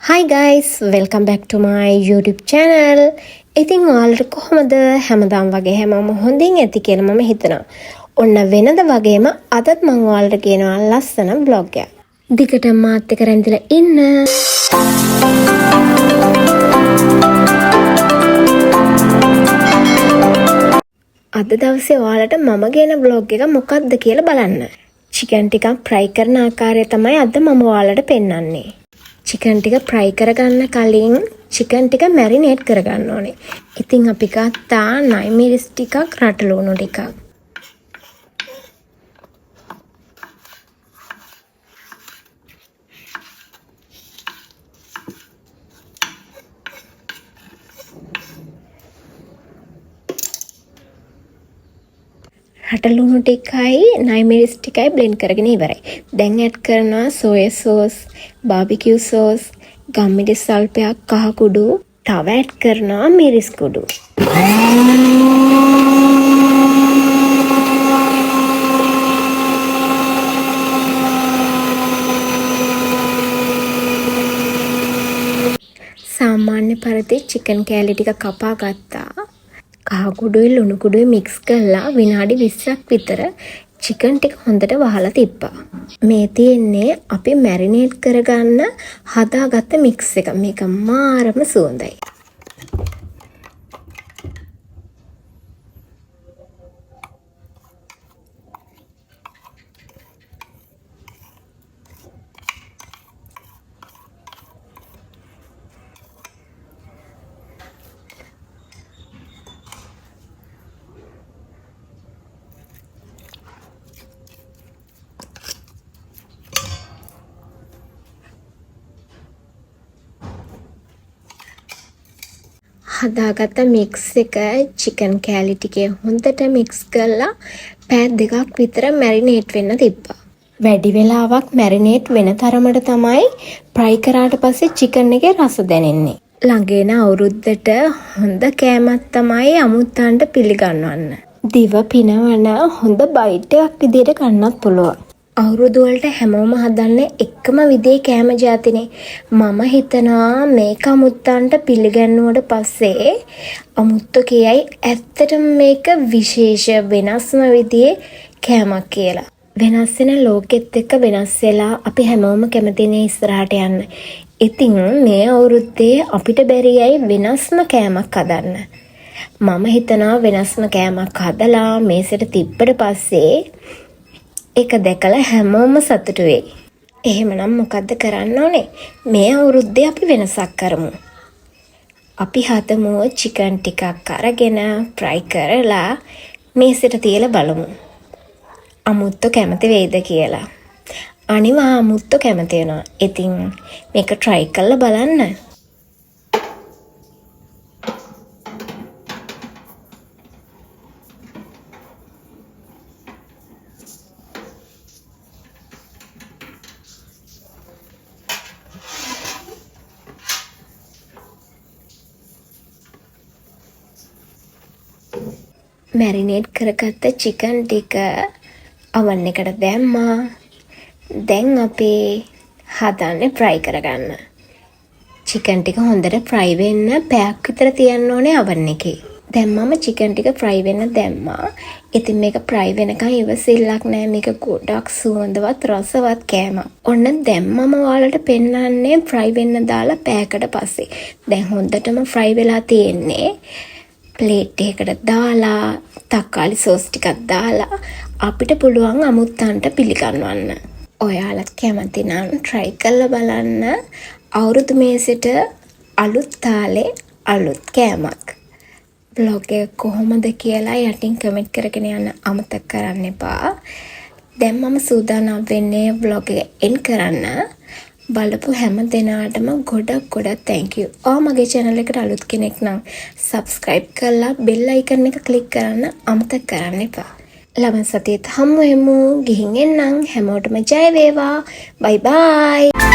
Hi guys, welcome back to my YouTube channel. ඉතින් ඔයාලට කොහොමද හැමදාම වගේ හැමෝම හොඳින් ඇති කියලා මම හිතනවා. ඔන්න වෙනද වගේම අදත් මම ඔයාලට කියනවා ලස්සන vlog එකක්. දිගටම මාත් එක්ක රැඳිලා ඉන්න. අද දවසේ ඔයාලට මම ගෙන vlog එක මොකක්ද කියලා බලන්න. chicken ටිකක් fry කරන ආකාරය තමයි අද මම ඔයාලට පෙන්නන්නේ. chicken ටික fry කරගන්න කලින් chicken ටික marinate කරගන්න ඕනේ. ඉතින් අපි ගත්තා nine miris ටිකක් රටලුණු ටිකක්. රටලුණු ටිකයි nine miris ටිකයි blend කරගෙන ඉවරයි. දැන් add කරනවා soya sauce, barbecue sauce, ගම්මිරිස් සල්පයක් කහ කුඩු, තව add කරනවා මිරිස් කුඩු. සාමාන්‍ය පරිදි chicken කෑලි ටික කපා ගත්තා. කහ කුඩුයි ලුණු කුඩුයි mix කරලා විනාඩි 20ක් විතර chicken ටික හොඳට වහලා තිබ්බා. මේ තියෙන්නේ අපි marinate කරගන්න හදාගත්ත mix එක. මේක මාරම සුවඳයි. හදාගත්ත mix එක chicken කෑලි ටිකේ හොඳට mix කරලා පැය දෙකක් විතර marinate වෙන්න තිබ්බා. වැඩි වෙලාවක් marinate වෙන තරමට තමයි fry කරාට පස්සේ chicken එකේ රස දැනෙන්නේ. ළඟේන අවුරුද්දට හොඳ කෑමක් තමයි අමුත්තන්ට පිළිගන්වන්න. දිව පිනවන හොඳ බයිට් එකක් විදියට ගන්නත් පුළුවන්. අවුරුදු වලට හැමෝම හදන්නේ එකම විදිහේ කෑම જાතිනේ. මම හිතනවා මේක අමුත්තන්ට පිළිගන්නුවට පස්සේ අමුත්තු කියයි ඇත්තටම මේක විශේෂ වෙනස්ම විදිහේ කෑමක් කියලා. වෙනස් වෙන ලෝකෙත් එක්ක වෙනස් වෙලා අපි හැමෝම කැමතිනේ ඉස්සරහට යන්න. ඉතින් මේ අවුරුද්දේ අපිට බැරියයි වෙනස්ම කෑමක් හදන්න. මම හිතනවා වෙනස්ම කෑමක් හදලා මේසෙට තිබ්බට පස්සේ ඒක දැකලා හැමෝම සතුටු වෙයි. එහෙමනම් මොකද්ද කරන්න ඕනේ? මේ අවුරුද්දේ අපි වෙනසක් කරමු. අපි හදමු chicken ටිකක් අරගෙන fry කරලා මේසෙට තියලා බලමු. අමුත්තු කැමති වෙයිද කියලා. අනිවා අමුත්තු කැමති වෙනවා. ඉතින් මේක try කරලා බලන්න. marinate කරගත්ත chicken ටික oven එකට දැම්මා. දැන් අපි හදන්නේ fry කරගන්න. chicken ටික හොඳට fry වෙන්න පැයක් විතර තියන්න ඕනේ oven එකේ. දැන් මම chicken ටික fry වෙන්න දැම්මා. ඉතින් මේක fry වෙනකන් ඉවසිල්ලක් නෑ. මේක ගොඩක් සුවඳවත් රසවත් කෑමක්. ඔන්න දැන් මම ඔයාලට පෙන්නන්නේ fry වෙන්න දාලා පැයකට පස්සේ. දැන් හොඳටම fry වෙලා තියෙන්නේ. ප්ලේට් එකකට දාලා තක්කාලි සෝස් ටිකක් දාලා අපිට පුළුවන් අමුත්තන්ට පිළිගන්වන්න. ඔයාලත් කැමති නම් try කරලා බලන්න. අවුරුදු මේසෙට අලුත් තාලේ අලුත් කෑමක්. vlog එක කොහොමද කියලා යටින් කමෙන්ට් කරගෙන යන්න අමතක කරන්න එපා. දැන් මම සූදානම් වෙන්නේ vlog එක end කරන්න. බලපු හැම දෙනාටම ගොඩක් thank you. මගේ channel එකට අලුත් කෙනෙක් නම් subscribe කරලා bell icon එක click කරන්න අමතක කරන්න එපා. ලබන සතියේත් හමු වෙමු. ගිහින් එන්නම්. හැමෝටම ජය වේවා. bye bye.